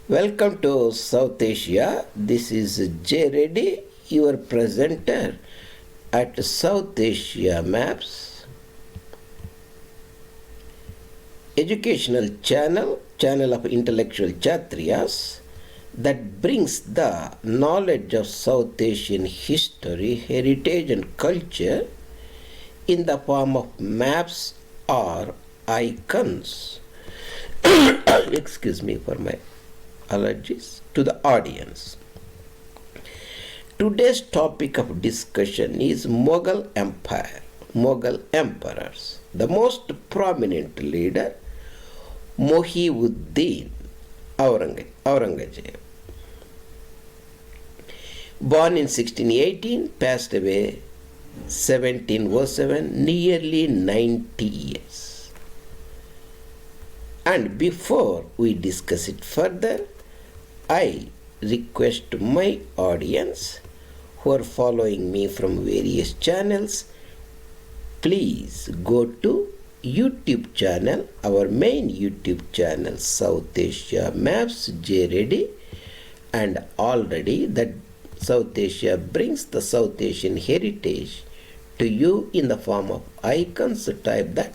Welcome to South Asia. This is J. Reddy, your presenter at South Asia Maps, educational channel of intellectual Kshatriyas that brings the knowledge of South Asian history, heritage and culture in the form of maps or icons. Excuse me for my allergies to the audience. Today's topic of discussion is Mughal Empire, Mughal emperors. The most prominent leader, Muhyiddin Aurangazeb. Born in 1618, passed away 1707, nearly 90 years. And before we discuss it further, I request my audience who are following me from various channels, please go to YouTube channel, our main YouTube channel, South Asia Maps, J. Reddy, and already that South Asia brings the South Asian heritage to you in the form of icons. Type that.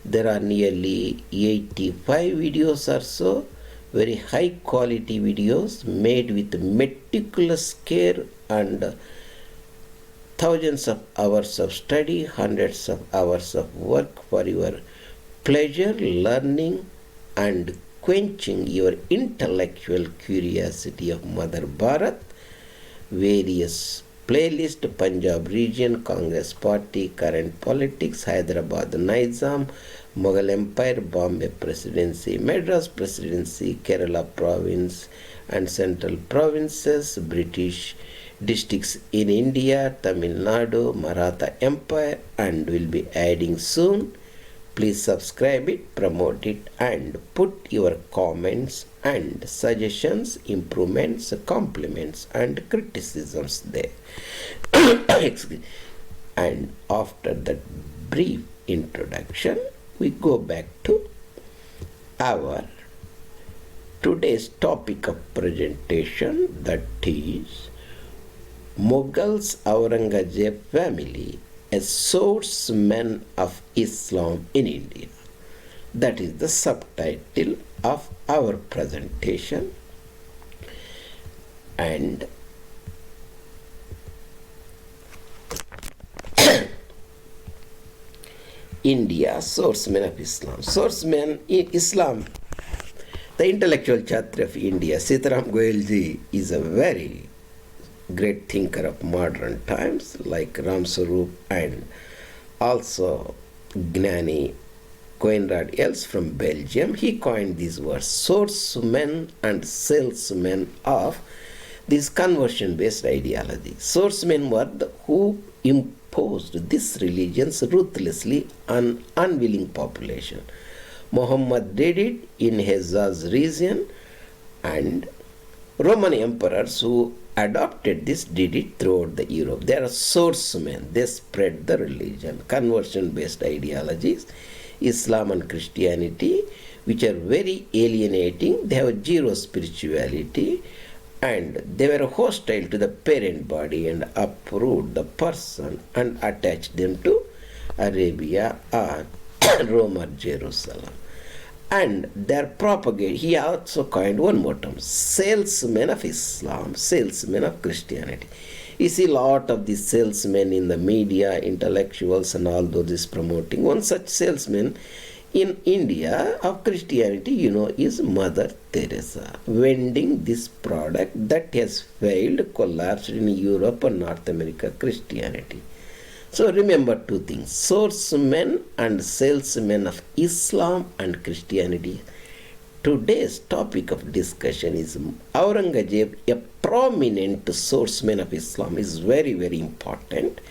There are nearly 85 videos or so, very high quality videos made with meticulous care and thousands of hours of study, hundreds of hours of work for your pleasure, learning and quenching your intellectual curiosity of Mother Bharat, various playlist, Punjab region, Congress party, current politics, Hyderabad Nizam, Mughal Empire, Bombay Presidency, Madras Presidency, Kerala province and central provinces, British districts in India, Tamil Nadu, Maratha Empire, and will be adding soon. Please subscribe it, promote it, and put your comments and suggestions, improvements, compliments, and criticisms there. And after that brief introduction, we go back to our today's topic of presentation, that is Mughals Aurangazeb family as swordsmen of Islam in India. That is the subtitle of our presentation. And India, swordsmen of Islam. Swordsmen in Islam, the intellectual Kshatriya of India, Sita Goel is a very great thinker of modern times, like Swarup and also Gnani Coinrad Elst from Belgium. He coined these words, swordsmen and salesmen of this conversion-based ideology. Swordsmen were who imposed these religions ruthlessly on unwilling population. Muhammad did it in Hejaz region, and Roman emperors who adopted this did it throughout the Europe. They are swordsmen. They spread the religion, conversion-based ideologies, Islam and Christianity, which are very alienating. They have zero spirituality, and they were hostile to the parent body and uproot the person and attach them to Arabia or Rome or Jerusalem. And their propagate, he also coined one more term, salesmen of Islam, salesmen of Christianity. You see a lot of these salesmen in the media, intellectuals and all those promoting. One such salesman in India of Christianity, is Mother Teresa, vending this product that has failed, collapsed in Europe and North America Christianity. So remember two things, swordsmen and salesmen of Islam and Christianity. Today's topic of discussion is Aurangazeb, a prominent swordsman of Islam, is very, very important.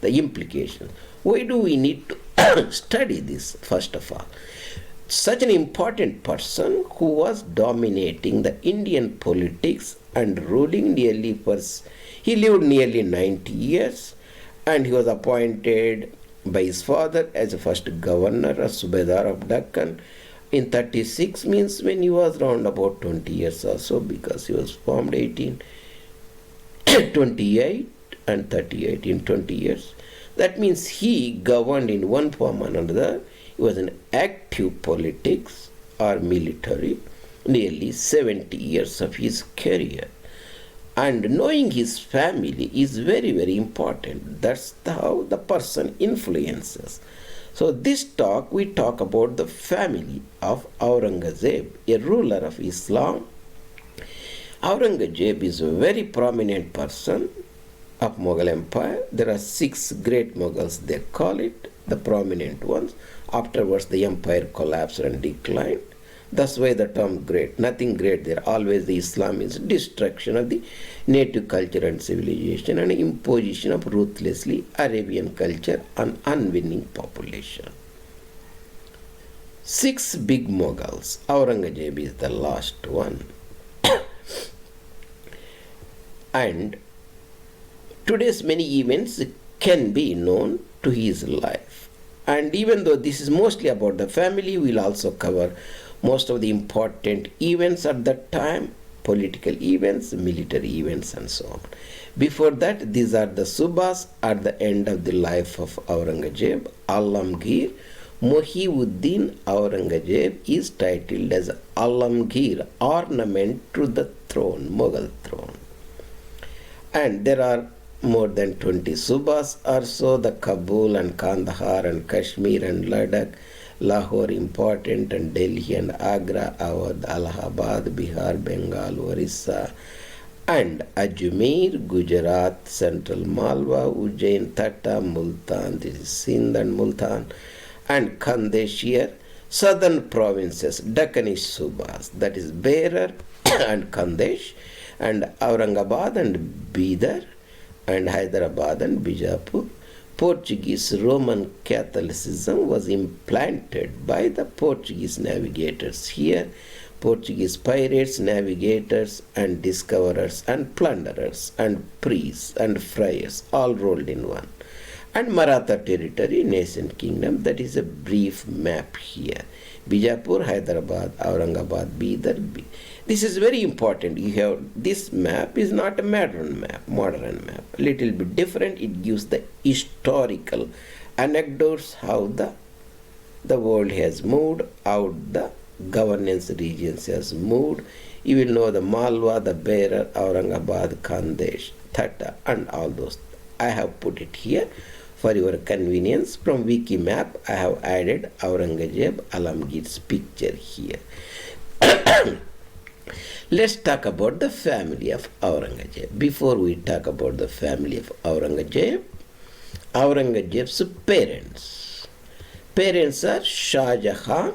The implication. Why do we need to study this, first of all? Such an important person who was dominating the Indian politics and ruling he lived nearly 90 years, and he was appointed by his father as the first governor or Subedar of Deccan, in 36 means when he was around about 20 years or so, because he was formed 1828 and 38 in 20 years. That means he governed in one form or another. He was in active politics or military nearly 70 years of his career. And knowing his family is very, very important. That's how the person influences. So this talk, we talk about the family of Aurangazeb, a ruler of Islam. Aurangazeb is a very prominent person of Mughal Empire. There are 6 great Mughals, they call it, the prominent ones. Afterwards, the empire collapsed and declined. That's why the term great, nothing great there. Always the Islam is destruction of the native culture and civilization and imposition of ruthlessly Arabian culture on unwilling population. 6 big Mughals. Aurangazeb is the last one. And today's many events can be known to his life. And even though this is mostly about the family, we'll also cover most of the important events at that time, political events, military events, and so on. Before that, these are the subhas at the end of the life of Aurangazeb. Alamgir, Muhyiddin Aurangazeb is titled as Alamgir, ornament to the throne, Mughal throne. And there are more than 20 subhas or so, the Kabul and Kandahar and Kashmir and Ladakh, Lahore important, and Delhi and Agra, Awadh, Allahabad, Bihar, Bengal, Orissa, and Ajmer, Gujarat, Central Malwa, Ujjain, Tata, Multan, this is Sindh and Multan, and Khandesh here, southern provinces, Dakkanish Subhas, that is Berar and Khandesh, and Aurangabad and Bidar, and Hyderabad and Bijapur. Portuguese Roman Catholicism was implanted by the Portuguese navigators here. Portuguese pirates, navigators, and discoverers, and plunderers, and priests, and friars, all rolled in one. And Maratha territory, nascent kingdom, that is a brief map here. Bijapur, Hyderabad, Aurangabad, Bidar. This is very important. You have this map is not a modern map, a little bit different. It gives the historical anecdotes how the world has moved, how the governance regions has moved. You will know the Malwa, the Berar, Aurangabad, Khandesh, Tata, and all those. I have put it here for your convenience. From Wiki map, I have added Aurangazeb Alamgir's picture here. Let's talk about the family of Aurangazeb. Before we talk about the family of Aurangazeb, Aurangazeb's parents. Parents are Shah Jahan,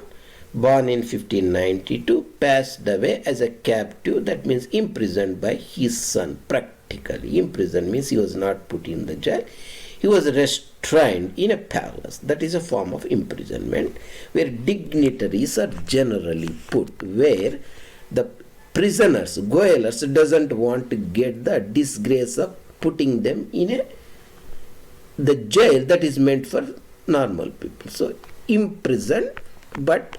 born in 1592, passed away as a captive, that means imprisoned by his son, practically. Imprisoned means he was not put in the jail. He was restrained in a palace. That is a form of imprisonment, where dignitaries are generally put, where the prisoners, Goelers, doesn't want to get the disgrace of putting them in the jail that is meant for normal people. So imprisoned, but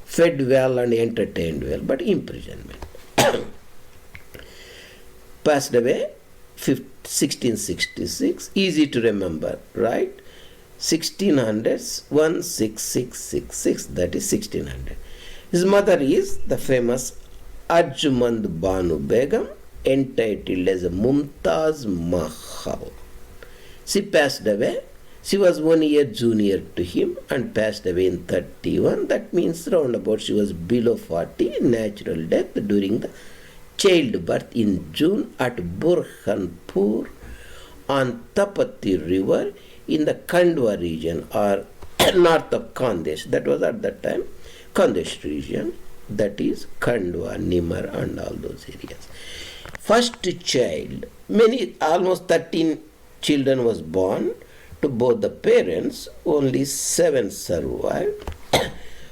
fed well and entertained well, but imprisonment. Passed away 1666, easy to remember, right? 1600s, 16666, that is 1600. His mother is the famous Ajmand Banu Begum, entitled as Mumtaj Mahal. She passed away. She was 1 year junior to him and passed away in 31. That means roundabout she was below 40, natural death during the childbirth in June at Burhanpur on Tapati river in the Khandwa region, or north of Khandesh. That was at that time Khandesh region, that is Khandwa, Nimar, and all those areas. First child, almost 13 children was born to both the parents, only 7 survived.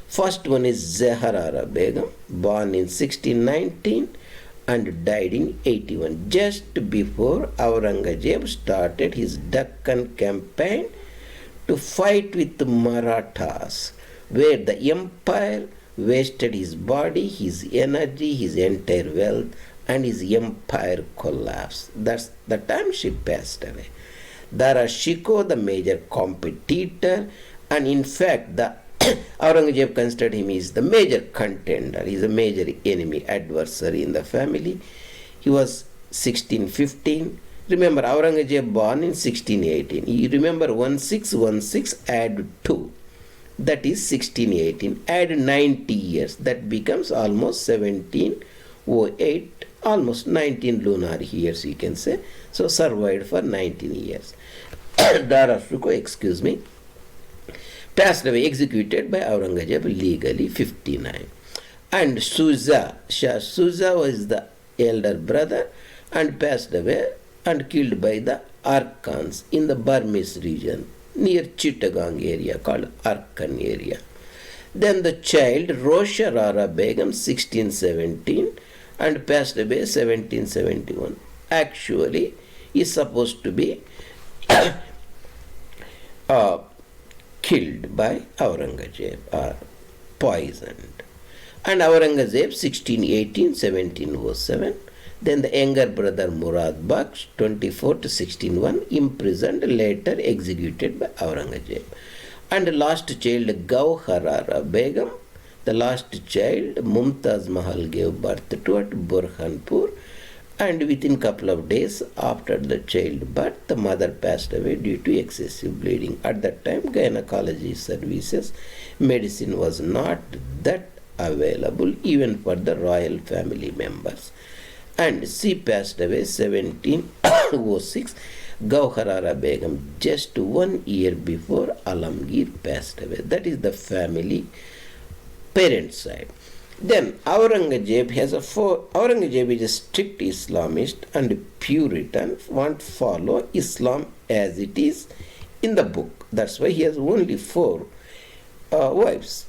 First one is Zaharara Begum, born in 1619 and died in 81, just before Aurangazeb started his Deccan campaign to fight with the Marathas, where the empire wasted his body, his energy, his entire wealth, and his empire collapsed. That's the time she passed away. Dara Shikoh, the major competitor, and in fact, the Aurangzeb considered him as the major contender. He is a major enemy, adversary in the family. He was 1615. Remember, Aurangzeb born in 1618. You remember 1616 add 2. That is 1618. Add 90 years. That becomes almost 1708. Almost 19 lunar years, you can say. So survived for 19 years. Dara Shikoh, passed away, executed by Aurangzeb legally 59. And Shah Suja was the elder brother and passed away and killed by the Archons in the Burmese region near Chittagong area called Arkan area. Then the child Rosha Rara Begum 1617 and passed away 1771. Actually is supposed to be killed by Aurangzeb or poisoned. And Aurangzeb 1618-1707. Then the younger brother Murad Baksh 24 to 1601 imprisoned, later executed by Aurangzeb. And the last child Gauharara Begum, the last child Mumtaj Mahal gave birth to at Burhanpur, and within couple of days after the childbirth, the mother passed away due to excessive bleeding. At that time, gynecology services, medicine was not that available even for the royal family members. And she passed away 1706. Gauharara Begum just 1 year before Alamgir passed away. That is the family parent side. Then Aurangzeb Aurangzeb is a strict Islamist and Puritan, won't follow Islam as it is in the book. That's why he has only 4 wives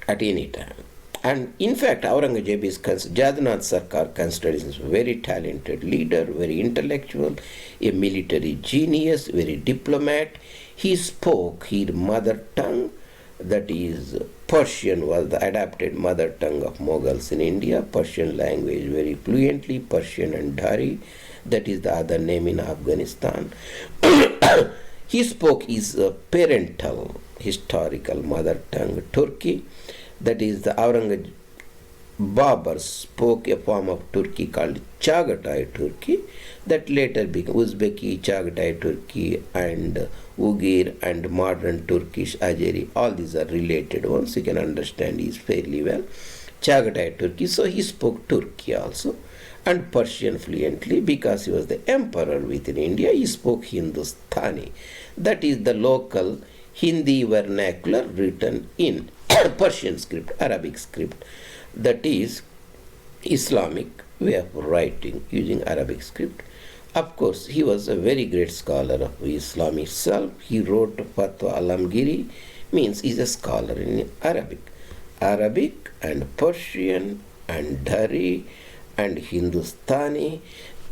at any time. And in fact, Aurangzeb is Jadnath Sarkar considered him a very talented leader, very intellectual, a military genius, very diplomat. He spoke his mother tongue, that is Persian was the adapted mother tongue of Mughals in India, Persian language very fluently, Persian and Dari, that is the other name in Afghanistan. He spoke his parental, historical mother tongue, Turkey, that is the Aurangzeb Babur spoke a form of Turkey called Chagatai Turkey, that later became Uzbeki, Chagatai Turkey, and Uyghur and modern Turkish Azeri. All these are related ones. You can understand these fairly well. Chagatai Turkey. So he spoke Turkey also and Persian fluently because he was the emperor within India. He spoke Hindustani. That is the local Hindi vernacular written in Persian script, Arabic script. That is Islamic way of writing using Arabic script. Of course, he was a very great scholar of Islam itself. He wrote Fatwa Alamgiri, means he's a scholar in Arabic and Persian and Dari and Hindustani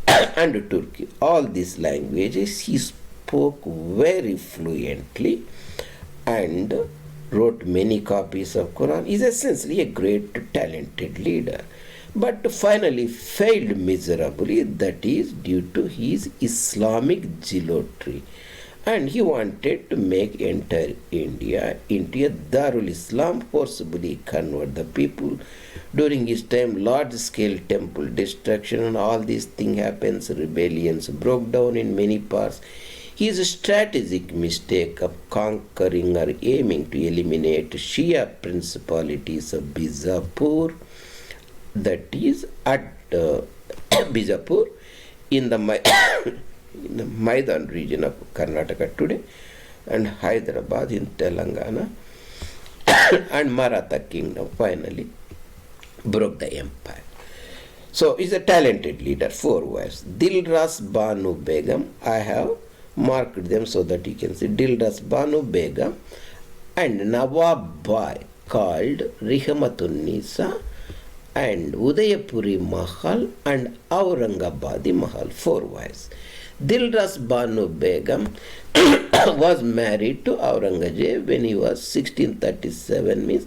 and Turkey. All these languages he spoke very fluently and wrote many copies of Quran. He is essentially a great talented leader, but finally failed miserably, that is due to his Islamic zealotry. And he wanted to make entire India into a Darul Islam, forcibly convert the people. During his time, large-scale temple destruction and all these things happens, rebellions broke down in many parts. His strategic mistake of conquering or aiming to eliminate Shia principalities of Bijapur, that is at Bijapur in the Maidan region of Karnataka today, and Hyderabad in Telangana, and Maratha kingdom finally broke the empire. So he's a talented leader. 4 wives. Dilras Banu Begum, I have marked them so that you can see. Dilras Banu Begum and Nawab Bai called Rihmatun Nisa and Udayapuri Mahal and Aurangabadi Mahal, 4 wives. Dilras Banu Begum was married to Aurangzeb when he was 1637, means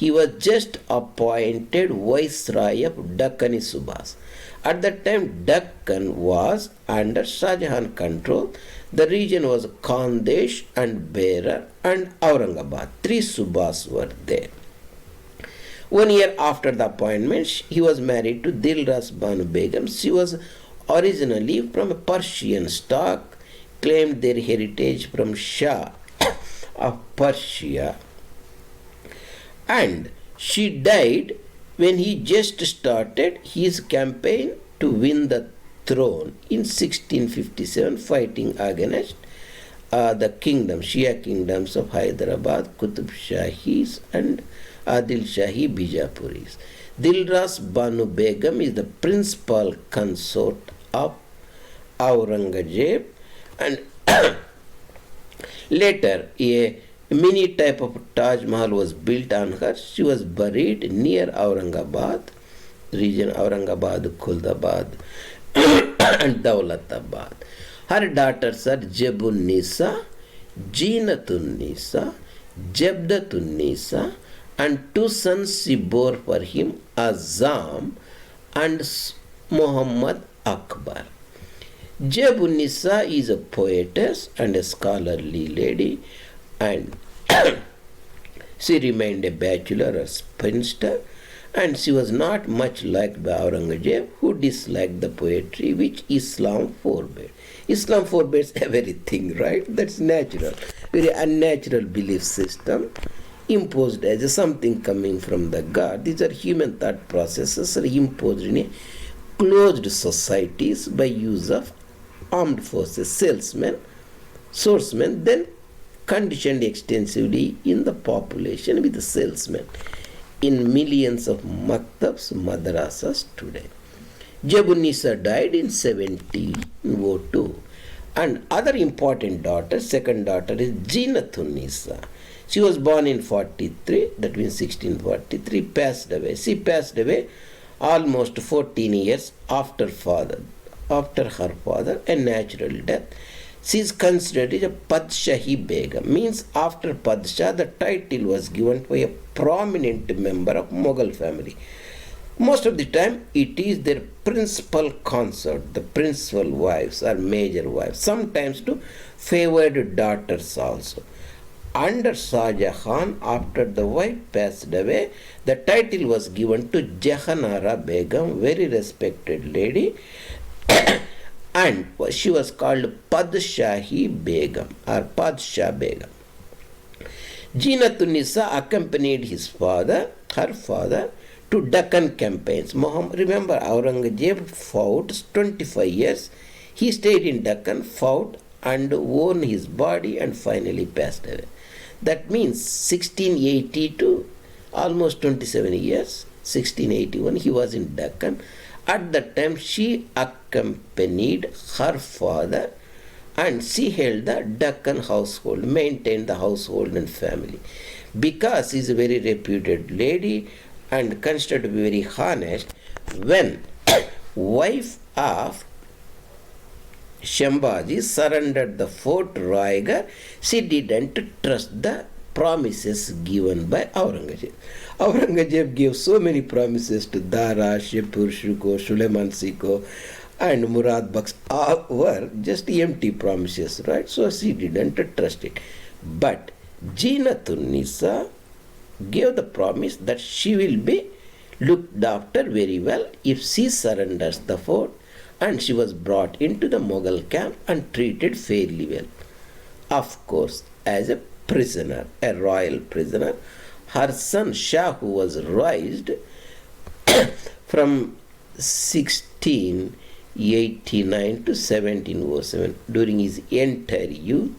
He was just appointed Viceroy of Deccan Subhas. At that time, Deccan was under Shah Jahan control. The region was Khandesh and Berar and Aurangabad. Three Subhas were there. 1 year after the appointment, he was married to Dilras Banu Begum. She was originally from a Persian stock, claimed their heritage from Shah of Persia, and she died when he just started his campaign to win the throne in 1657, fighting against the kingdom, Shia kingdoms of Hyderabad, Qutub Shahis and Adil Shahi Bijapuris. Dilras Banu Begum is the principal consort of Aurangazeb, and later a mini type of Taj Mahal was built on her. She was buried near Aurangabad, region Aurangabad, Kuldabad and Daulatabad. Her daughters are Jebun Nisa, Jinatun Nisa, Jebdatun Nisa, and two sons she bore for him, Azam and Muhammad Akbar. Jebun Nisa is a poetess and a scholarly lady, and she remained a bachelor or spinster, and she was not much liked by Aurangzeb, who disliked the poetry which Islam forbade. Islam forbids everything, right? That's natural. Very unnatural belief system imposed as something coming from the God. These are human thought processes are imposed in a closed societies by use of armed forces, salesmen, swordsmen, then conditioned extensively in the population with the salesmen in millions of maktabs, madrasas today. Jebunisa died in 1702. And other important daughter, second daughter, is Jinatun. She was born in 43, that means 1643, passed away. She passed away almost 14 years after her father, a natural death. She is considered as a Padshahi Begum, means after Padshah the title was given to a prominent member of Mughal family. Most of the time it is their principal consort, the principal wives or major wives, sometimes to favored daughters also. Under Shah Jahan, after the wife passed away, the title was given to Jahanara Begum, very respected lady, and she was called Padshahi Begum or Padshah Begum. Jinatun accompanied her father, to Deccan campaigns. Remember, Aurangzeb fought 25 years. He stayed in Deccan, fought and won his body and finally passed away. That means 1680 to almost 27 years, 1681, he was in Deccan. At that time, she accompanied her father and she held the Deccan household, maintained the household and family. Because she is a very reputed lady and considered to be very honest, when wife of Shambhaji surrendered the Fort Raigarh, she didn't trust the promises given by Aurangzeb. Aurangzeb gave so many promises to Dara, Shepur Shuko, Suleiman Siko and Murad Baksh. All were just empty promises, right? So she didn't trust it. But Jinatun gave the promise that she will be looked after very well if she surrenders the fort, and she was brought into the Mughal camp and treated fairly well. Of course, as a prisoner, a royal prisoner, her son Shah, who was raised from 1689 to 1707 during his entire youth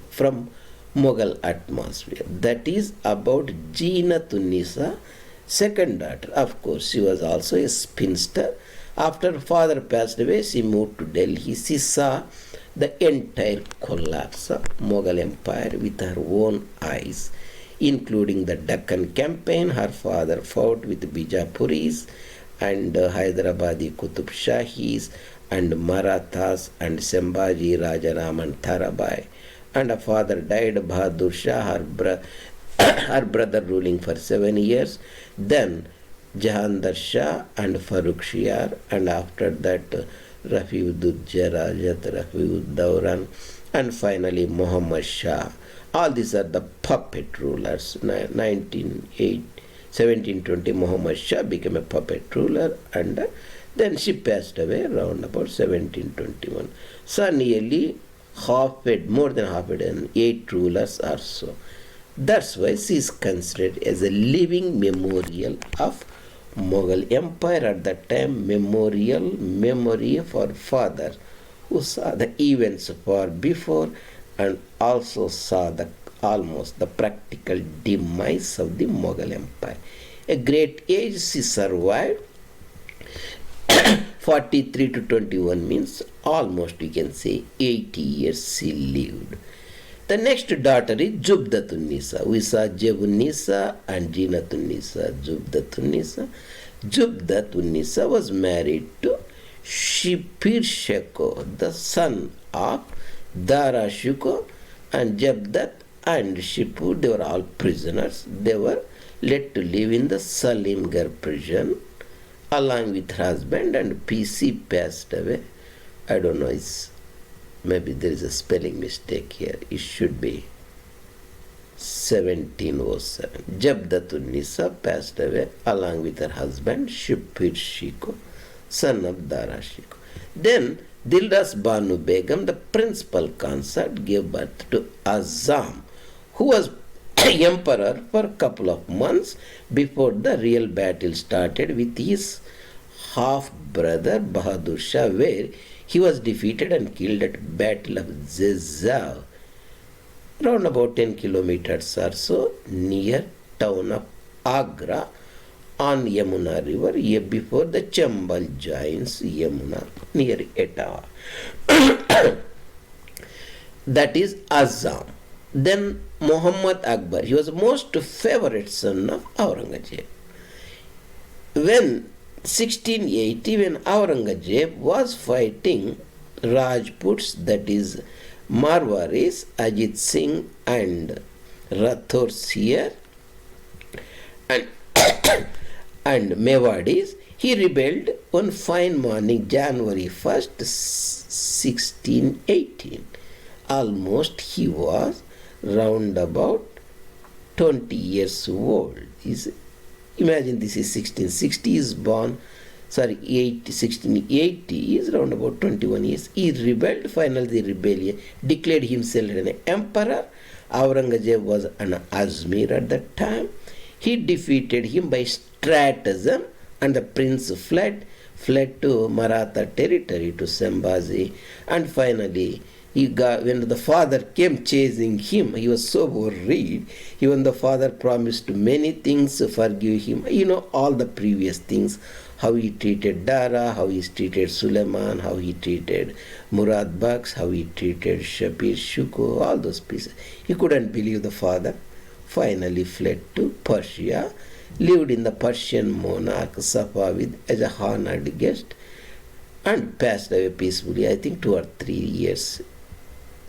from Mughal atmosphere. That is about Jinatun, second daughter. Of course, she was also a spinster. After her father passed away, she moved to Delhi. She saw the entire collapse of Mughal empire with her own eyes, including the Deccan campaign. Her father fought with Bijapuris and Hyderabadi Qutub Shahis and Marathas and Sambhaji Rajaram and Tarabai. And her father died, Bahadur Shah, her her brother ruling for 7 years, then Jahan Shah and Farooq Shiar, and after that Rafiuddin Jarajat, Rafiud Dauran, and finally Muhammad Shah. All these are the puppet rulers. 1720 Muhammad Shah became a puppet ruler, and then she passed away around about 1721. So nearly more than half a dozen, 8 rulers or so. That's why she is considered as a living memorial of Mughal Empire at that time, memory for father who saw the events far before and also saw almost the practical demise of the Mughal Empire. A great age she survived. 43 to 21 means almost you can say 80 years she lived. The next daughter is Jubdatun-Nisa. We saw Jebun-Nisa and Jinatun-Nisa. Jubdatun-Nisa. Jubdatun-Nisa was married to Shipir Sheko, the son of Dara Shuko, and Jabdat and Shipur, they were all prisoners. They were let to live in the Salimgarh prison along with her husband, and PC passed away. I don't know, maybe there is a spelling mistake here. It should be 1707. Jabdatun-Nisa passed away along with her husband Shipir Shiko, son of Dara Shiko. Then Dilras Banu Begum, the principal consort, gave birth to Azam, who was emperor for a couple of months before the real battle started with his half-brother Bahadur Shah, where he was defeated and killed at Battle of Zezav, around about 10 kilometers or so near town of Agra on Yamuna river, before the Chambal joins Yamuna near Etawah. That is Azam. Then Muhammad Akbar, he was the most favorite son of Aurangazeb. When 1680, when Aurangazeb was fighting Rajputs, that is Marwaris, Ajit Singh and Rathor Sir and, and Mewadis, he rebelled one fine morning, January 1st, 1618. Almost he was round about 20 years old. Imagine this is 1660 is born, 1680 is around about 21 years. He rebelled, finally the rebellion, declared himself an emperor. Aurangazeb was an Ajmer at that time. He defeated him by stratagem, and the prince fled to Maratha territory, to Sambhaji, and finally when the father came chasing him, he was so worried. Even the father promised many things to forgive him. All the previous things, how he treated Dara, how he treated Suleiman, how he treated Murad Bakhsh, how he treated Shapir Shuko, all those pieces. He couldn't believe the father. Finally fled to Persia, lived in the Persian monarch Safavid as a honored guest, and passed away peacefully, I think 2 or 3 years.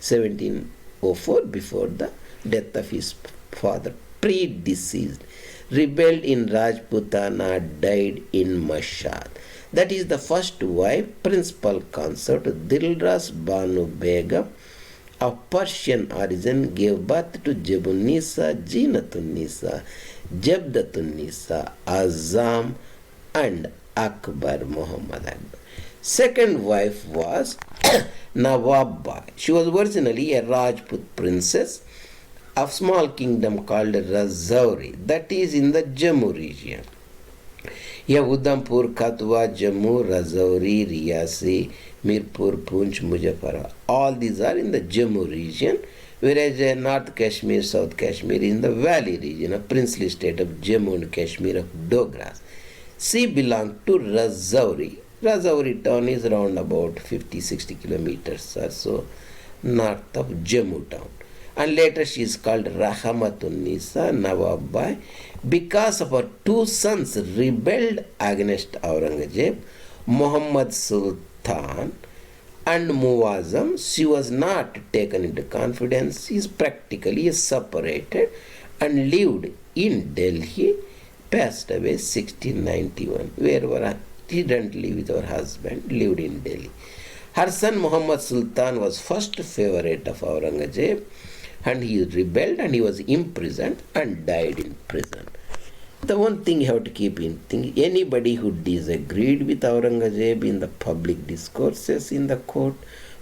1704, before the death of his father, predeceased, rebelled in Rajputana, died in Mashhad. That is the first wife, principal consort, Dilras Banu Begum, of Persian origin, gave birth to Jebun-Nisa, Jinatun-Nisa, Jabdatun-Nisa, Azam, and Akbar, Muhammad Akbar. Second wife was Nawab Bai. She was originally a Rajput princess of small kingdom called Rajouri, that is in the Jammu region. Udhampur, Katwa, Jammu, Rajouri, Riyasi, Mirpur, Poonch, Muzaffarabad. All these are in the Jammu region, whereas North Kashmir, South Kashmir is in the valley region, a princely state of Jammu and Kashmir of Dogras. She belonged to Rajouri. Rajouri town is around about 50-60 kilometers or so north of Jammu town. And later she is called Rahmatun-Nisa, Nawab Bai, because of her 2 sons rebelled against Aurangazeb, Muhammad Sultan and Muazzam. She was not taken into confidence. She is practically separated, and lived in Delhi, passed away 1691. Wherever he didn't live with her husband, lived in Delhi. Her son Muhammad Sultan was first favorite of Aurangzeb, and he rebelled and he was imprisoned and died in prison. The one thing you have to keep in think, anybody who disagreed with Aurangzeb in the public discourses in the court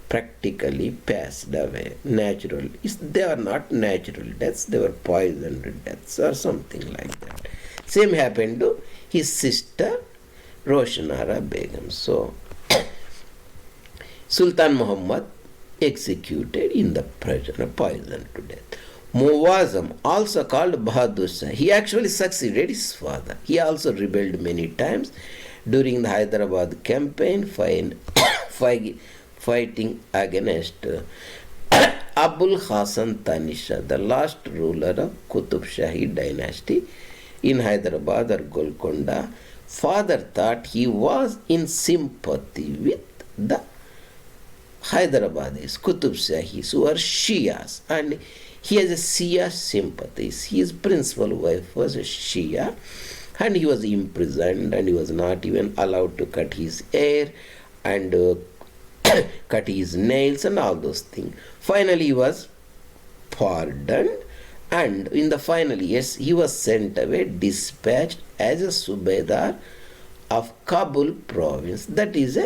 practically passed away. Natural. They are not natural deaths, they were poisoned deaths or something like that. Same happened to his sister Roshanara Begum. So, Sultan Muhammad executed in the prison, poisoned to death. Muwazam, also called Bahadur Shah, he actually succeeded his father. He also rebelled many times during the Hyderabad campaign, fighting against Abul Hasan Tanisha, the last ruler of Qutub Shahi dynasty in Hyderabad or Golconda. Father thought he was in sympathy with the Hyderabadis, Qutub Shahis, who are Shias, and he has a Shia sympathies. His principal wife was a Shia, and he was imprisoned, and he was not even allowed to cut his hair and cut his nails and all those things. Finally, he was pardoned, and in the final years, he was sent away, dispatched as a Subedar of Kabul province. That is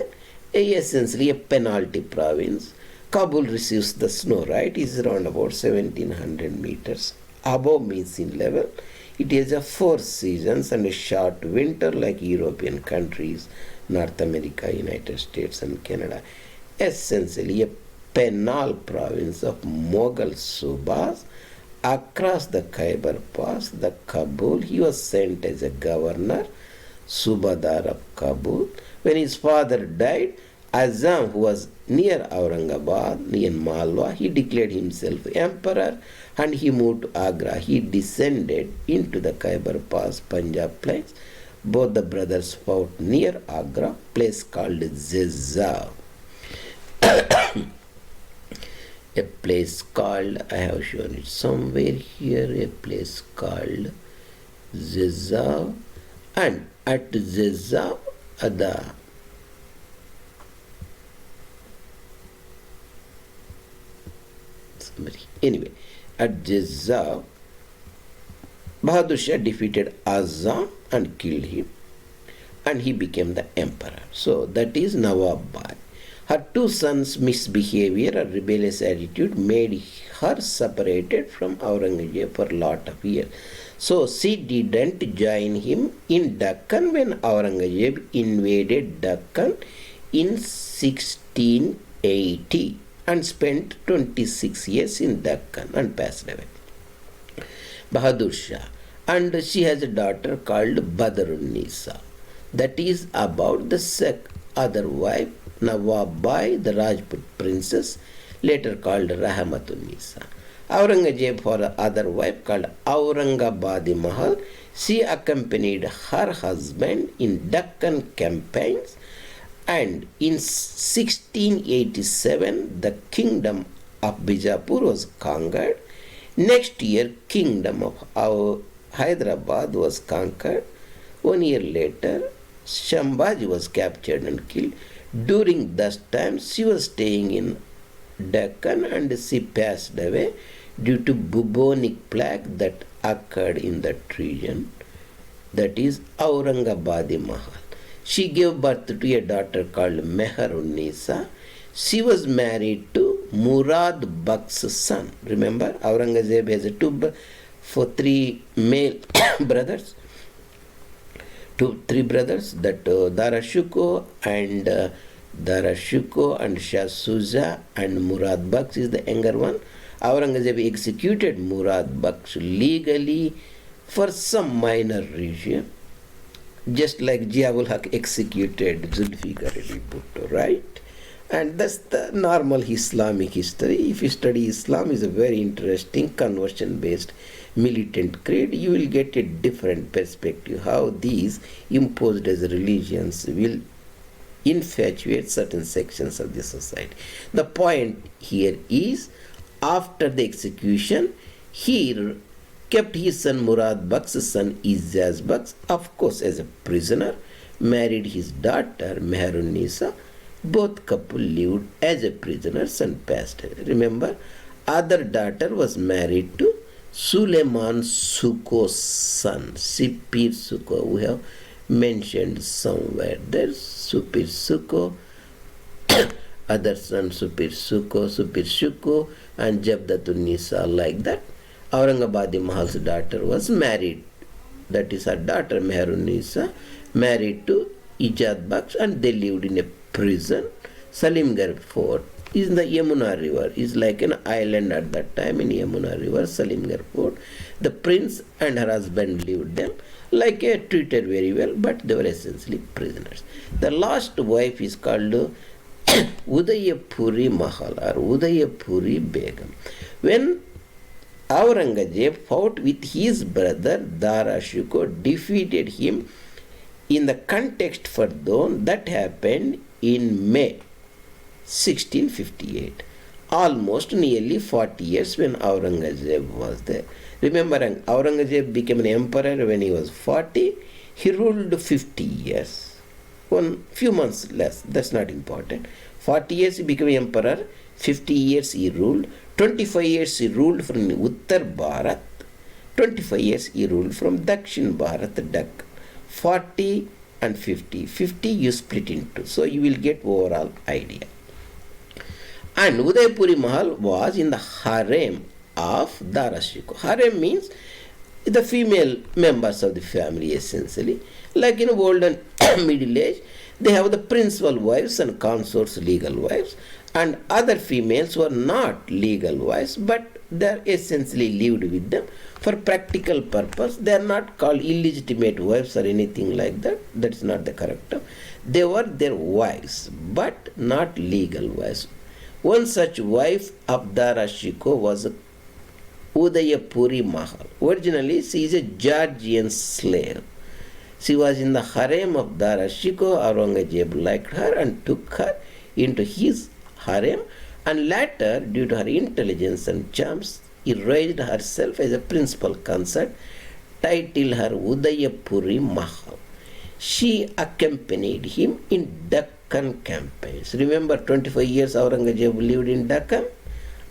essentially a penalty province. Kabul receives the snow, right? It is around about 1700 meters above mean sea level. It has a 4 seasons and a short winter like European countries, North America, United States and Canada. Essentially a penal province of Mughal Subas across the Khyber Pass, the Kabul. He was sent as a governor, Subadar of Kabul. When his father died, Azam, who was near Aurangabad, near Malwa, he declared himself emperor and he moved to Agra. He descended into the Khyber Pass, Punjab plains. Both the brothers fought near Agra, place called Zizza. A place called, I have shown it somewhere here, a place called Zizza, and at Zizza, anyway, at Zizza, Bahadur Shah defeated Azam and killed him, and he became the emperor. So that is Nawab Bai. Her 2 sons' misbehavior or rebellious attitude made her separated from Aurangzeb for a lot of years. So she didn't join him in Deccan when Aurangzeb invaded Deccan in 1680 and spent 26 years in Deccan and passed away. Bahadur Shah. And she has a daughter called Badrunnisa. That is about the other wife, Nawab Bai, the Rajput princess, later called Rahmatunnisa. Aurangzeb for the other wife called Aurangabadi Mahal. She accompanied her husband in Deccan campaigns, and in 1687 the kingdom of Bijapur was conquered. Next year, kingdom of Hyderabad was conquered. 1 year later, Shambhaji was captured and killed. During that time, she was staying in Deccan and she passed away due to bubonic plague that occurred in that region. That is Aurangabadi Mahal. She gave birth to a daughter called Meherunnisa. She was married to Murad Bakh's son. Remember, Aurangzeb has 3 male brothers. 3 brothers, that Dara and Shah Suja and Murad Baksh is the younger one. Aurangzeb executed Murad Baksh legally for some minor reason, just like Ziaul Haq executed Zulfikar Ali Bhutto, right? And that's the normal Islamic history. If you study Islam, is a very interesting conversion-based militant creed. You will get a different perspective how these imposed as religions will infatuate certain sections of the society. The point here is, after the execution, he kept his son Murad Bakhsh's son Ijaz Bakhsh, of course, as a prisoner, married his daughter Meherun-Nisa. Both couple lived as a prisoners and passed away. Remember, other daughter was married to Suleiman Suko's son, Sipir Suko. We have mentioned somewhere there, Supir Suko, other son Supir Shuko, and Jabdatun Nisa, like that. Aurangabadi Mahal's daughter was married, that is her daughter Meherun Nisa, married to Ijaz Bakhsh, and they lived in a prison. Salimgarh Fort is in the Yamuna River, is like an island at that time in Yamuna River, Salimgarh Fort. The prince and her husband lived there, like treated very well, but they were essentially prisoners. The last wife is called Udayapuri Mahal or Udayapuri Begum. When Aurangzeb fought with his brother Dara Shikoh, defeated him in the context for Don, that happened in May 1658. Almost nearly 40 years when Aurangzeb was there. Remember, Aurangzeb became an emperor when he was 40. He ruled 50 years. One few months less, that's not important. 40 years he became emperor, 50 years he ruled, 25 years he ruled from Uttar Bharat, 25 years he ruled from Dakshin Bharat, Dak. 40 and 50. 50 you split into, so you will get overall idea. And Udayapuri Mahal was in the harem of Dara Shikoh. Harem means the female members of the family, essentially. Like in olden Middle Age, they have the principal wives and consorts, legal wives, and other females who are not legal wives, but they are essentially lived with them for practical purpose. They are not called illegitimate wives or anything like that. That is not the correct term. They were their wives, but not legal wives. One such wife of Dara Shikoh was Udayapuri Mahal. Originally, she is a Georgian slave. She was in the harem of Dara Shikoh. Aurangzeb liked her and took her into his harem, and later, due to her intelligence and charms, he raised herself as a principal consort, titled her Udayapuri Mahal. She accompanied him in Deccan campaigns. Remember, 25 years Aurangzeb lived in Deccan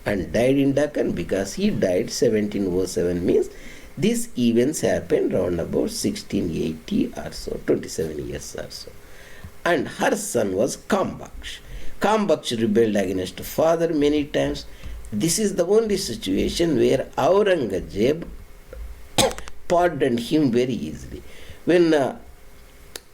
and died in Deccan, because he died 1707, means these events happened around about 1680 or so, 27 years or so. And her son was Kambaksh. Kambaksh rebelled against father many times. This is the only situation where Aurangzeb pardoned him very easily. When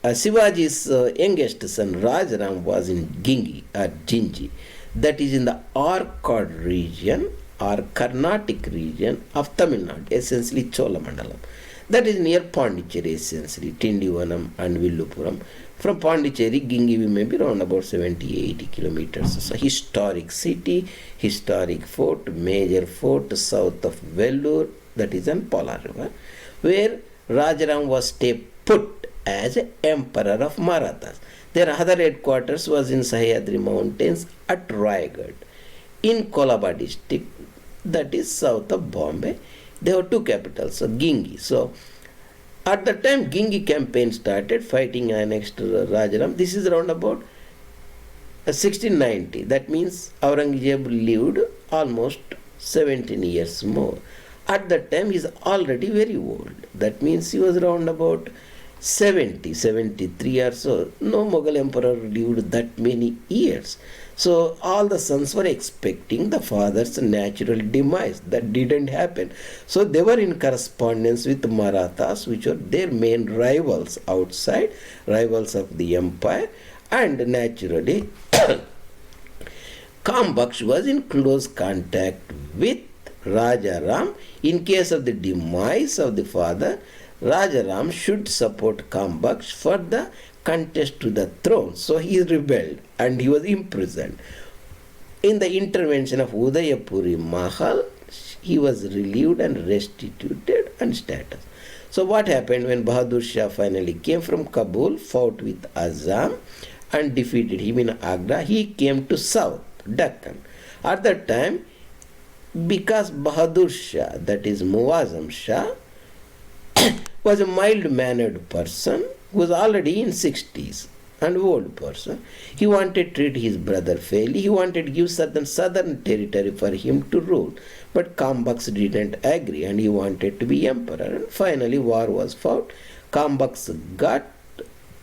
Shivaji's youngest son Rajaram was in Gingi or Jinji, that is in the Arcod region or Carnatic region of Tamil Nadu, essentially Cholamandalam. That is near Pondicherry, essentially, Tindivanam and Villupuram. From Pondicherry, Gingi may be around about 70-80 kilometers. So historic city, historic fort, major fort south of Vellore, that is on Polar River, where Rajaram was put as emperor of Marathas. Their other headquarters was in Sahyadri Mountains at Raigad, in Kolaba district, that is south of Bombay. There were two capitals, so Gingi. So at the time Gingi campaign started, fighting annexed Rajaram. This is around about 1690. That means Aurangzeb lived almost 17 years more. At that time he is already very old. That means he was around about 70, 73 or so. No Mughal emperor lived that many years. So all the sons were expecting the father's natural demise. That didn't happen. So they were in correspondence with Marathas, which were their main rivals outside, rivals of the empire. And naturally, Kambaksh was in close contact with Rajaram. In case of the demise of the father, Rajaram should support Kambaksh for the contest to the throne. So he rebelled and he was imprisoned. In the intervention of Udayapuri Mahal, he was relieved and restituted and status. So what happened when Bahadur Shah finally came from Kabul, fought with Azam and defeated him in Agra? He came to south, Deccan. At that time, because Bahadur Shah, that is Muazzam Shah, was a mild-mannered person who was already in 60s, an old person. He wanted to treat his brother fairly. He wanted to give southern territory for him to rule. But Kambuks didn't agree and he wanted to be emperor. And finally war was fought. Kambuks got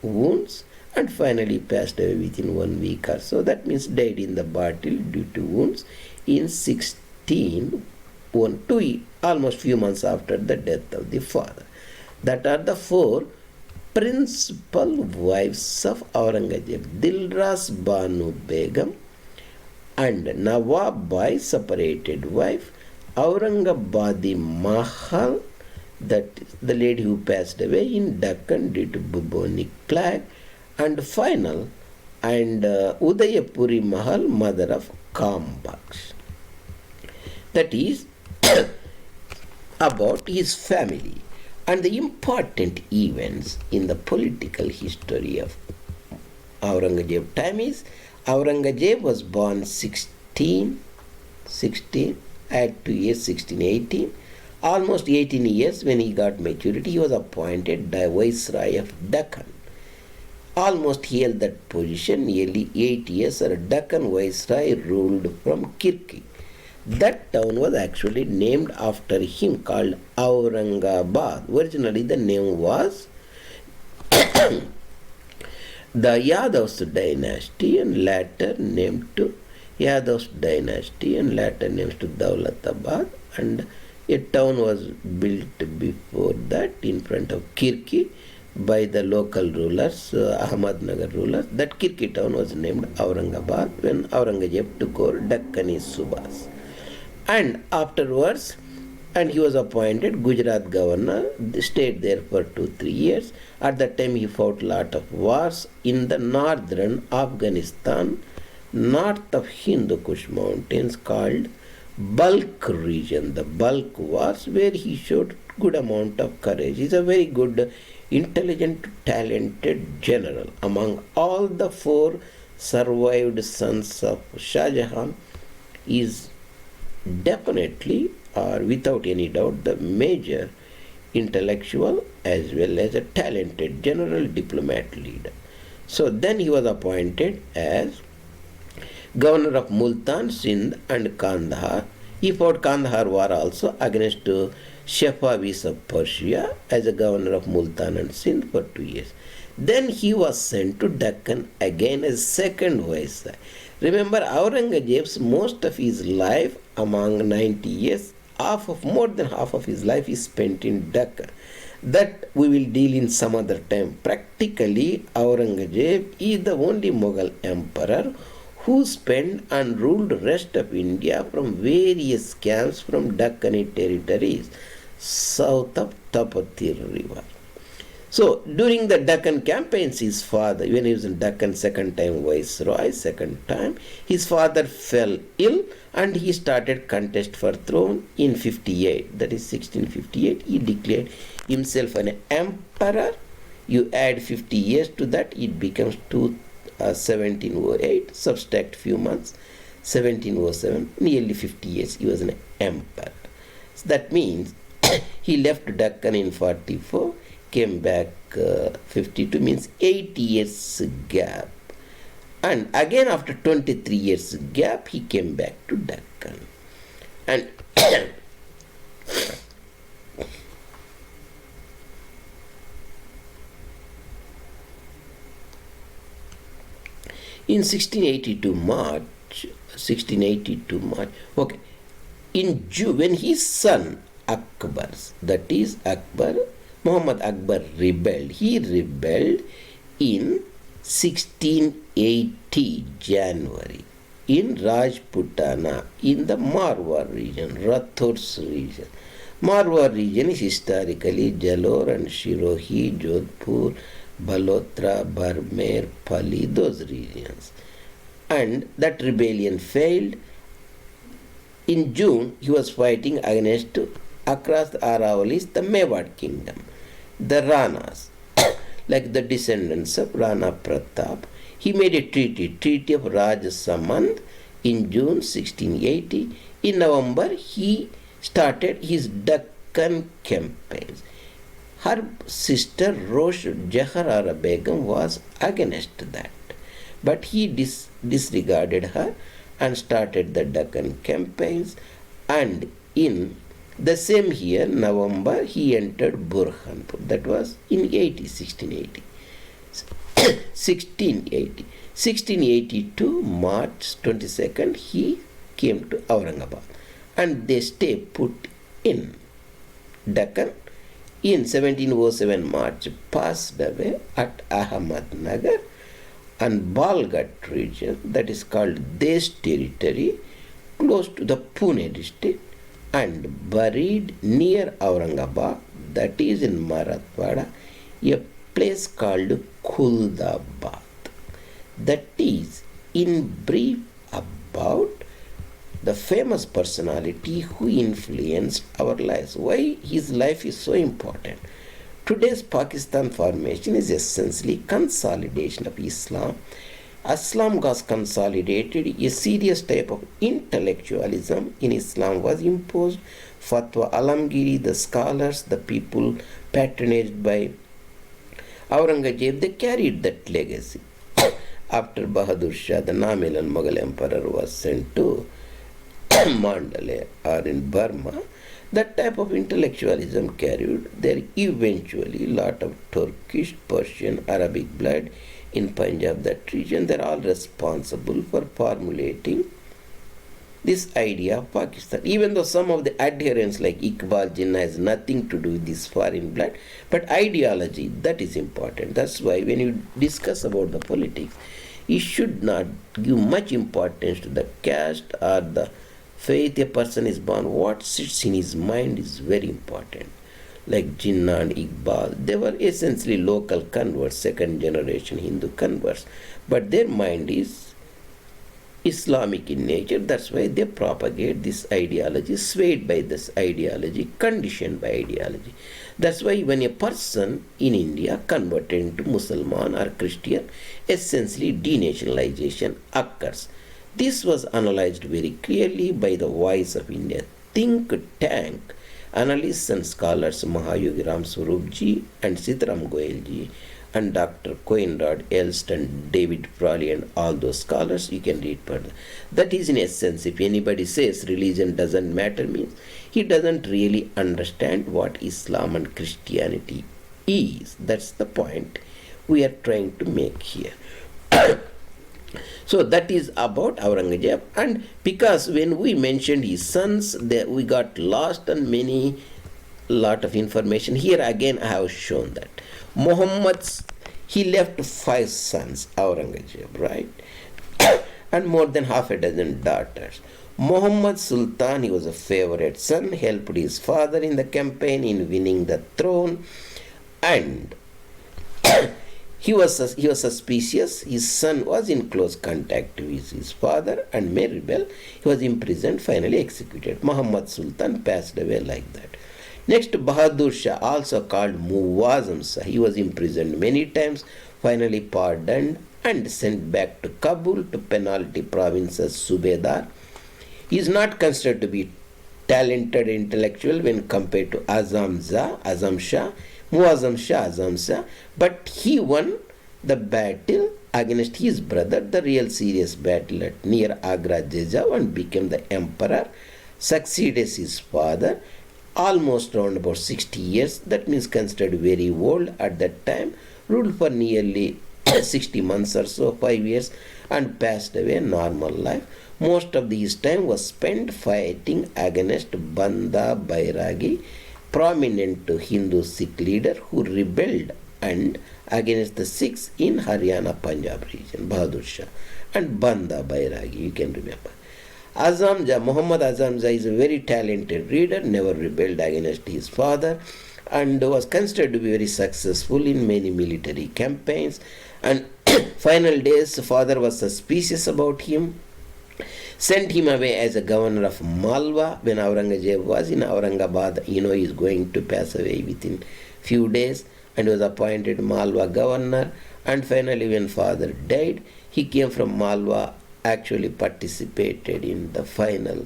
wounds and finally passed away within 1 week or so. That means died in the battle due to wounds in 1612, almost few months after the death of the father. That are the four principal wives of Aurangzeb: Dilras Banu Begum and Nawab Bai, separated wife; Aurangabadi Mahal, that is the lady who passed away in Deccan due to bubonic plague; and final and Udayapuri Mahal, mother of Kambuks. That is about his family and the important events in the political history of Aurangzeb time is Aurangzeb was born 16, add 2 years, 1618. Almost 18 years when he got maturity, he was appointed the Viceroy of Deccan. Almost held that position nearly 8 years. A Deccan Viceroy ruled from Kirki. That town was actually named after him, called Aurangabad. Originally the name was the Yadavs dynasty and later named to Yadavs dynasty and later named to Daulatabad, and a town was built before that in front of Kirki by the local rulers, Ahmadnagar rulers. That Kirki town was named Aurangabad when Aurangzeb took over Deccani Subas. And afterwards, and he was appointed Gujarat governor, stayed there for 2-3 years. At that time he fought a lot of wars in the northern Afghanistan, north of Hindu Kush mountains, called Balk region, the Balk wars, where he showed good amount of courage. He's a very good, intelligent, talented general. Among all the 4 survived sons of Shah Jahan, is definitely or without any doubt the major intellectual as well as a talented general, diplomat, leader. So then he was appointed as governor of Multan, Sindh and Kandahar. He fought Kandahar war also against Safavis of Persia as a governor of Multan and Sindh for 2 years. Then he was sent to Deccan again as second viceroy. Remember, Aurangzeb's most of his life, among 90 years, more than half of his life is spent in Deccan. That we will deal in some other time. Practically, Aurangzeb is the only Mughal emperor who spent and ruled rest of India from various camps from Deccani territories south of Tapati river. So during the Deccan campaigns, his father, when he was in Deccan second time viceroy, his father fell ill and he started contest for throne in 58. That is 1658. He declared himself an emperor. You add 50 years to that, it becomes 1708. Subtract few months, 1707. Nearly 50 years he was an emperor. So that means he left Deccan in 44. Came back 52, means 8 years gap, and again after 23 years gap he came back to Deccan. And in 1682 March, okay, in June, when his son Akbar, that is Akbar, Muhammad Akbar rebelled. He rebelled in 1680 January in Rajputana in the Marwar region, Rathors region. Marwar region is historically Jalore and Shirohi, Jodhpur, Balotra, Barmer, Pali, those regions. And that rebellion failed. In June, he was fighting against across the Aravalis, the Mewad kingdom, the Ranas, like the descendants of Rana Pratap. He made a treaty of Raj Samand in June 1680. In November, he started his Deccan campaigns. Her sister Rosh Jahan Begum was against that, but he disregarded her and started the Deccan campaigns. And in the same year, November, he entered Burhanpur. That was in 1680. 1680. 1682, March 22nd, he came to Aurangabad and they stay put in Deccan. In 1707 March, passed away at Ahmednagar and Balghat region, that is called Desh territory, close to the Pune district, and buried near Aurangabad, that is in Marathwada, a place called Kuldabad. That is in brief about the famous personality who influenced our lives. Why his life is so important? Today's Pakistan formation is essentially consolidation of Islam. Islam was consolidated. A serious type of intellectualism in Islam was imposed. Fatwa Alamgiri, the scholars, the people patronized by Aurangazeb, they carried that legacy. After Bahadur Shah, the nominal Mughal emperor, was sent to Mandalay or in Burma, that type of intellectualism carried there. Eventually, lot of Turkish, Persian, Arabic blood in Punjab, that region, they're all responsible for formulating this idea of Pakistan. Even though some of the adherents like Iqbal Jinnah has nothing to do with this foreign blood, but ideology, that is important. That's why when you discuss about the politics, you should not give much importance to the caste or the faith a person is born. What sits in his mind is very important. Like Jinnah and Iqbal, they were essentially local converts, second generation Hindu converts, but their mind is Islamic in nature. That's why they propagate this ideology, swayed by this ideology, conditioned by ideology. That's why when a person in India converted into Muslim or Christian, essentially denationalization occurs. This was analyzed very clearly by the Voice of India think tank analysts and scholars Mahayogi Ram Swarup ji and Sitaram Goel ji and Dr. Coenrod, Elst and David Frawley and all those scholars. You can read further. That is in essence, if anybody says religion doesn't matter, means he doesn't really understand what Islam and Christianity is. That's the point we are trying to make here. So that is about Aurangazeb, and because when we mentioned his sons, we got lost on many lot of information. Here again I have shown that he left 5 sons, Aurangazeb, right? And more than half a dozen daughters. Muhammad Sultan, he was a favorite son, helped his father in the campaign in winning the throne, and he was suspicious. His son was in close contact with his father and may rebel. He was imprisoned, finally executed. Muhammad Sultan passed away like that. Next, Bahadur Shah, also called Mughal Shah. He was imprisoned many times, finally pardoned and sent back to Kabul to penalty province as Subedar. He is not considered to be talented intellectual when compared to Azam Shah, but he won the battle against his brother, the real serious battle at near Agra Jejav, and became the emperor, succeeded his father, almost around about 60 years, that means considered very old at that time, ruled for nearly 60 months or so, 5 years, and passed away normal life. Most of his time was spent fighting against Banda Bairagi, prominent Hindu Sikh leader who rebelled and against the Sikhs in Haryana, Punjab region, Bahadur Shah and Banda Bairagi, you can remember. Muhammad Azam Jah is a very talented reader, never rebelled against his father, and was considered to be very successful in many military campaigns. And final days, father was suspicious about him, sent him away as a governor of Malwa when Aurangazeb was in Aurangabad. He is going to pass away within few days, and was appointed Malwa governor. And finally, when father died, he came from Malwa actually participated in the final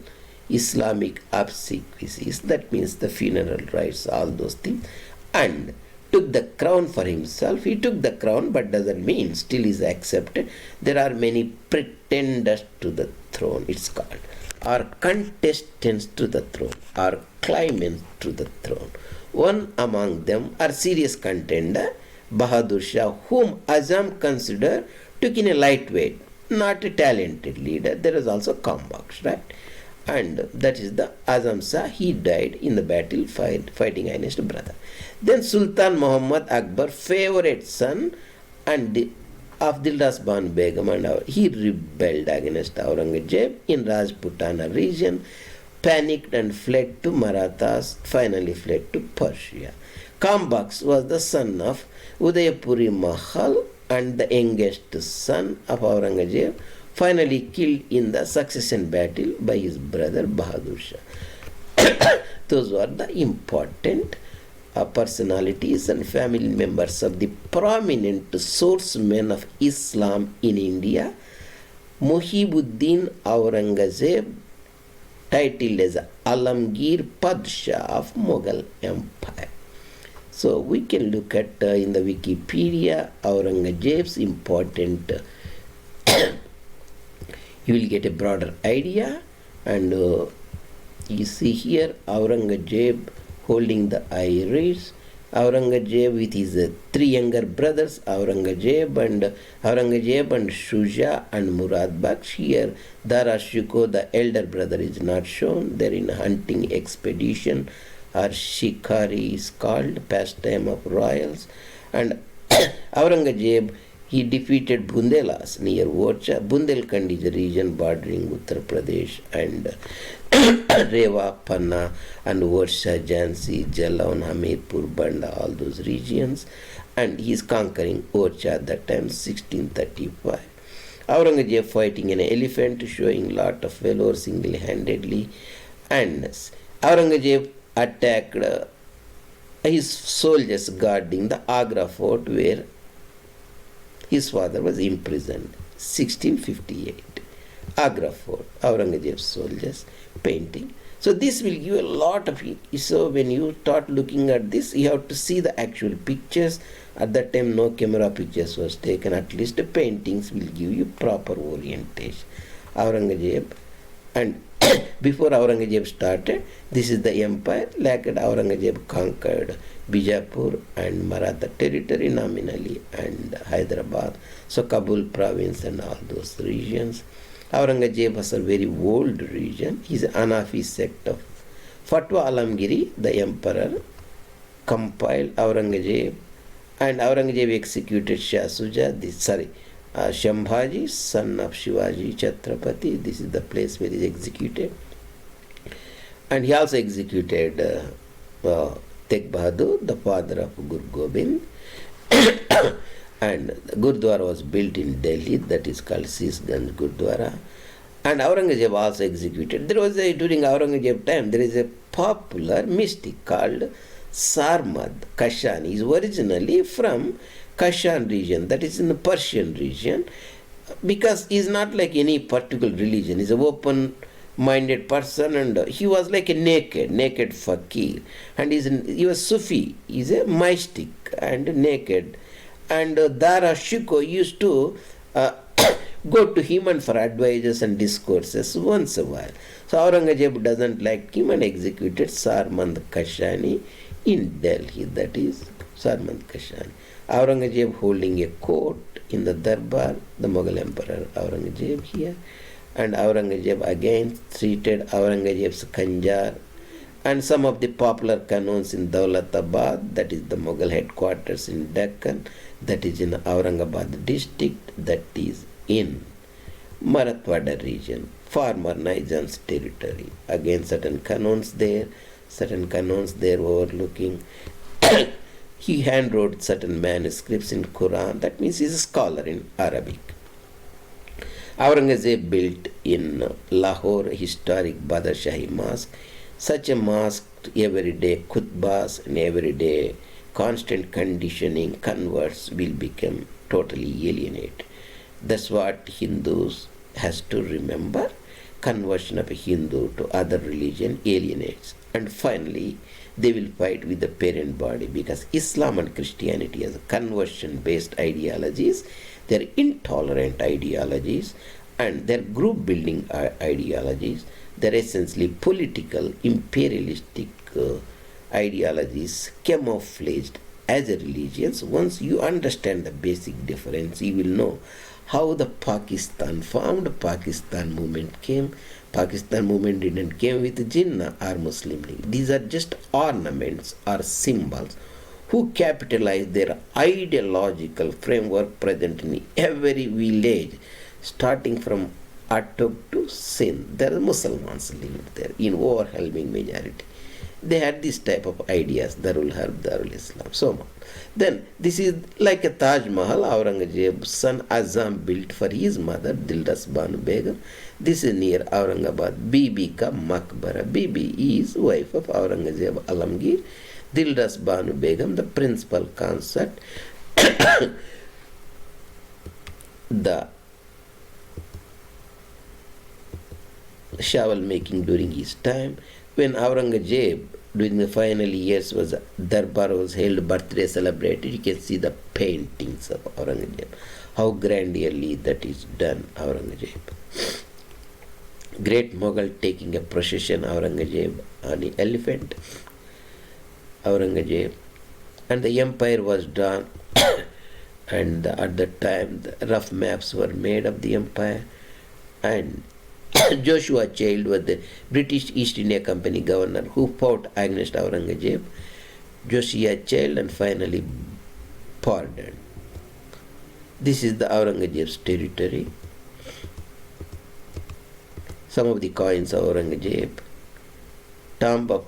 Islamic obsequies, that means the funeral rites, all those things, and took the crown for himself. He took the crown, but doesn't mean still is accepted. There are many pretenders to the throne, it's called, or contestants to the throne, or claimants to the throne. One among them are serious contender, Bahadur Shah, whom Azam considered took in a lightweight, not a talented leader. There is also Kambox, right? And that is the Azam Shah. He died in the battle fighting against brother. Then Sultan Muhammad Akbar, favorite son and of Dilrasban Begum, and he rebelled against Aurangzeb in Rajputana region, panicked and fled to Marathas, finally fled to Persia. Kambox was the son of Udayapuri Mahal and the youngest son of Aurangzeb, finally killed in the succession battle by his brother Bahadur Shah. Those were the important personalities and family members of the prominent swordsmen of Islam in India. Muhibuddin Aurangazeb, titled as Alamgir Padshah of Mughal Empire. So we can look at in the Wikipedia Aurangzeb's important you will get a broader idea. And you see here Aurangzeb holding the iris, Aurangzeb with his three younger brothers, Aurangzeb and Shuja and Murad Baksh. Here Dara Shikoh, the elder brother, is not shown. They're in a hunting expedition, or shikari is called, pastime of royals. And Aurangzeb, he defeated Bundelas near Orcha. Bundelkhand is a region bordering Uttar Pradesh and Rewa, Panna and Orcha, Jhansi, Jalaun, Hamirpur, Banda, all those regions. And he is conquering Orcha at that time, 1635. Aurangzeb fighting an elephant, showing lot of valor single-handedly. And Aurangzeb attacked his soldiers guarding the Agra fort where his father was imprisoned, 1658. Agra fort, Aurangzeb's soldiers, painting. So this will give a lot of, so when you start looking at this, you have to see the actual pictures. At that time no camera pictures was taken, at least the paintings will give you proper orientation. Aurangzeb, and before Aurangzeb started, this is the empire. Like Aurangzeb conquered Bijapur and Maratha territory nominally and Hyderabad, so Kabul province and all those regions. Aurangzeb was a very old region. He is an Hanafi sect of Fatwa Alamgiri, the emperor, compiled Aurangzeb, and Aurangzeb executed Shah Suja, Shambhaji, son of Shivaji Chhatrapati. This is the place where he is executed. And he also executed Tegh Bahadur, the father of Guru Gobind. And the Gurdwara was built in Delhi, that is called Sisganj Gurdwara. And Aurangzeb also executed. There was during Aurangzeb time, there is a popular mystic called Sarmad Kashani. He is originally from Kashan region, that is in the Persian region, because he is not like any particular religion. He is an open-minded person, and he was like a naked fakir. And he was Sufi, he is a mystic and naked. And Dara Shikoh used to go to him and for advices and discourses once a while. So Aurangzeb doesn't like him and executed Sarmand Kashani in Delhi, that is Sarmand Kashani. Aurangzeb holding a court in the Darbar, the Mughal Emperor Aurangzeb here. And Aurangzeb again treated Aurangzeb's Khanjar and some of the popular canons in Daulatabad, that is the Mughal headquarters in Deccan, that is in Aurangabad district, that is in Marathwada region, former Nizam's territory. Again certain canons there overlooking. He handwrote certain manuscripts in Quran, that means he is a scholar in Arabic. Aurangzeb built in Lahore historic Badrashahi Mosque. Such a mosque, everyday khutbas and everyday constant conditioning, converts will become totally alienated. That's what Hindus has to remember conversion of a Hindu to other religion alienates. And finally, they will fight with the parent body because Islam and Christianity as conversion-based ideologies, they're intolerant ideologies and they're group-building ideologies. They're essentially political, imperialistic ideologies camouflaged as a religions. Once you understand the basic difference, you will know how the Pakistan formed, Pakistan movement came. Pakistan movement didn't came with Jinnah or Muslim League. These are just ornaments or symbols who capitalize their ideological framework present in every village, starting from Atok to Sindh. There are Muslims lived there in overwhelming majority. They had this type of ideas, Darul Harb, Darul Islam, so on. Then this is like a Taj Mahal Aurangzeb's son Azam built for his mother Dildas Banu Begum. This is near Aurangabad. Bibi ka Makbara. Bibi is wife of Aurangzeb Alamgir. Dildas Banu Begum, the principal consort, the shawl making during his time. When Aurangzeb during the final years was Darbar was held, birthday celebrated, you can see the paintings of Aurangzeb, how grandly that is done. Aurangzeb, great Mughal taking a procession, Aurangzeb on an elephant, Aurangzeb, and the empire was done and at that time the rough maps were made of the empire. And Joshua Child was the British East India Company governor who fought against Aurangzeb. Joshua Child and finally pardoned. This is the Aurangzeb's territory. Some of the coins of Aurangzeb. Tomb of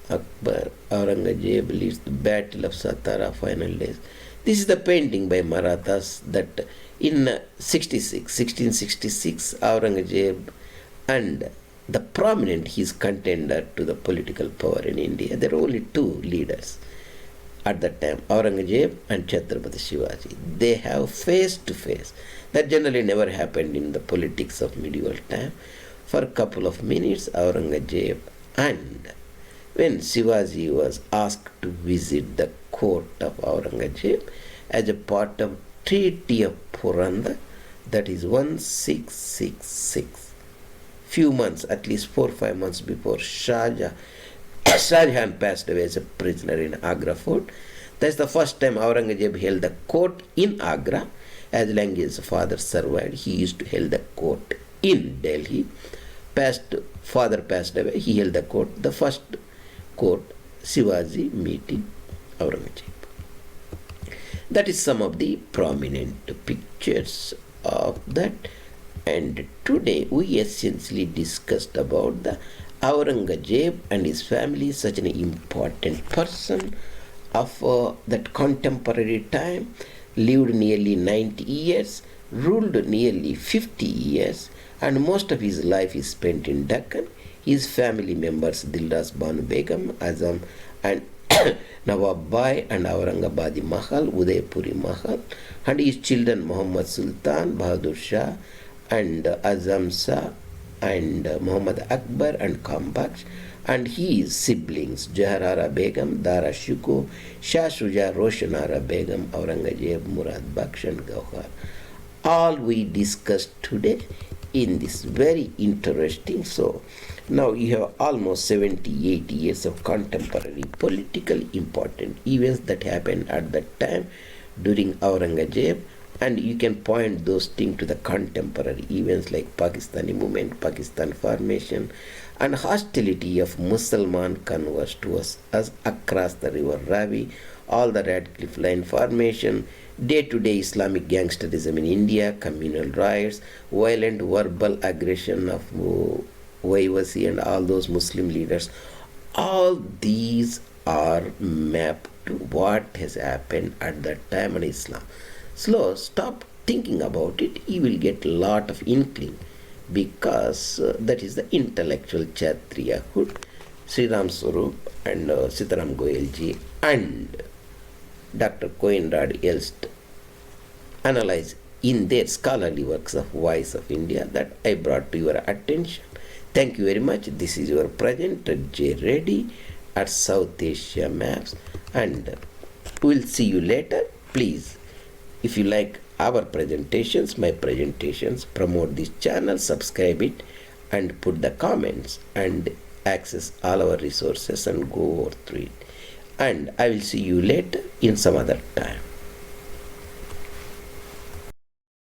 Akbar. Aurangzeb leads the Battle of Satara final days. This is the painting by Marathas that in 1666, Aurangzeb and the prominent his contender to the political power in India. There are only two leaders at that time, Aurangzeb and Chhatrapati Shivaji. They have face to face. That generally never happened in the politics of medieval time. For a couple of minutes, Aurangzeb, and when Shivaji was asked to visit the court of Aurangzeb as a part of Treaty of Puranda, that is 1666. Few months, at least 4 or 5 months before Jahan passed away as a prisoner in Agra fort. That's the first time Aurangzeb held the court in Agra. As long as his father survived, he used to hold the court in Delhi. Father passed away, he held the court. The first court, Shivaji meeting Aurangzeb. That is some of the prominent pictures of that. And today we essentially discussed about the Aurangzeb and his family, such an important person of that contemporary time, lived nearly 90 years, ruled nearly 50 years, and most of his life is spent in Deccan. His family members Dildas Banu Begum, Azam, and Nawab Bai and Aurangabadi Mahal, Udaipuri Mahal, and his children Muhammad Sultan, Bahadur Shah, and Azam Shah, and Muhammad Akbar and Kambaksh, and his siblings Jaharara Begum, Dara Shuko, Shah Shuja, Roshanara Begum, Aurangzeb, Murad Baksh, and Gauhar. All we discussed today in this very interesting. So now you have almost 70-80 years of contemporary political important events that happened at that time during Aurangzeb, and you can point those things to the contemporary events like Pakistani movement, Pakistan formation, and hostility of Muslim converts to us across the river Ravi, all the Radcliffe Line formation, day-to-day Islamic gangsterism in India, communal riots, violent verbal aggression of Vaivasi and all those Muslim leaders. All these are mapped to what has happened at that time in Islam. Stop thinking about it, you will get a lot of inkling, because that is the intellectual Kshatriyahood. Sri Ram Swarup and Sitaram Goel and Dr. Coinrad Elst analyze in their scholarly works of Voice of India that I brought to your attention. Thank you very much. This is your presenter J. Reddy at South Asia Maps, and we'll see you later. Please, if you like our presentations, my presentations, promote this channel, subscribe it, and put the comments and access all our resources and go over through it. And I will see you later in some other time.